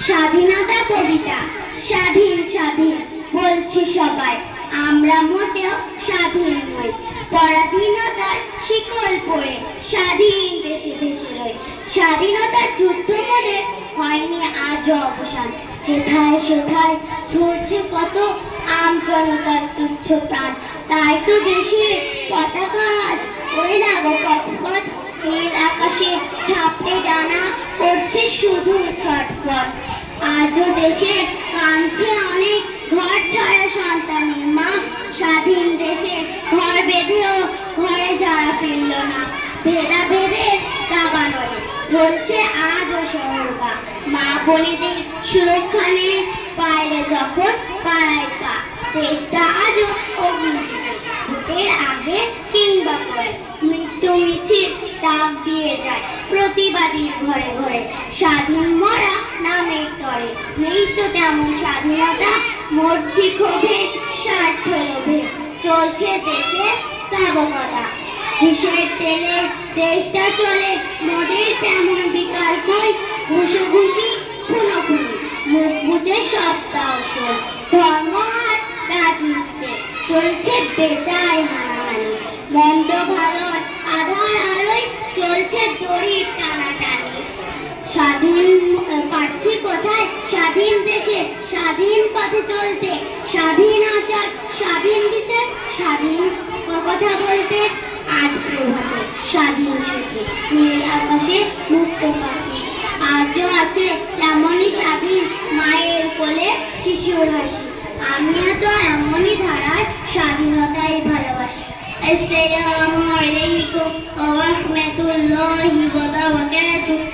স্বাধীনতা কবিতা। স্বাধীন স্বাধীন বলছি সবাই, আমরা মোটেও স্বাধীন নই। পরাধীনতার শিকল পড়ে স্বাধীন দেশে দেশে রই। স্বাধীনতার যুদ্ধ করে হয়নি আজও অবসান। যেথায় সেথায় ঝরছে কত আম জনতার তুচ্ছ প্রাণ। তাই তো দেশের পতাকা আজ ওই লাগো পথপথ, নীল আকাশে ছাপটে ডানা করছে শুধু ছটফট। আজও দেশে কাঁদছে অনেক ঘর ছাড়া সন্তানের মা। স্বাধীন দেশে ঘর বেঁধেও ঘরে যারা ফিরল না। ভেদাভেদের দাবানলে ঝরছে আজও শহরগা। মা বোনেদের সুরক্ষা নেই বাইরে যখন পাড়ায় পা। দেশটা আজও অগ্নিযুগে, ভোটের আগে কিংবা পরে মৃত্যু মিছিল ডাক দিয়ে যায় প্রতিবাদীর ঘরে ঘরে। স্বাধীন মরা নামের তরে নেই তো তেমন স্বাধীনতা। মরছি ক্ষোভে স্বার্থ লোভে চলছে দেশে স্তবকতা। ঘুষের তেলে দেশটা চলে মোদের তেমন বিকাল কই। ঘুষোঘুষি খুনোখুনি মুখ বুঝে সব তাও শোন। ধর্ম আর রাজনীতিতে চলছে বেজায় হানাহানি। মন্দ ভালো আধার আলোয় চলছে দড়ির টানাটানি। স্বাধীন পাচ্ছি কোথায় স্বাধীন দেশে স্বাধীন পথে চলতে। স্বাধীন আচার স্বাধীন বিচার স্বাধীন কথা বলতে। আজ প্রভাতে স্বাধীন সুখে নীল আকাশে মুক্ত পাখি। আজও আছে তেমনই স্বাধীন মায়ের কোলে শিশুর হাসি। আমিও তো এমনই ধারার স্বাধীনতাই ভালোবাসি। আসসালামু আলাইকুম ওয়া রাহমাতুল্লাহি ওয়া বারাকাতুহু।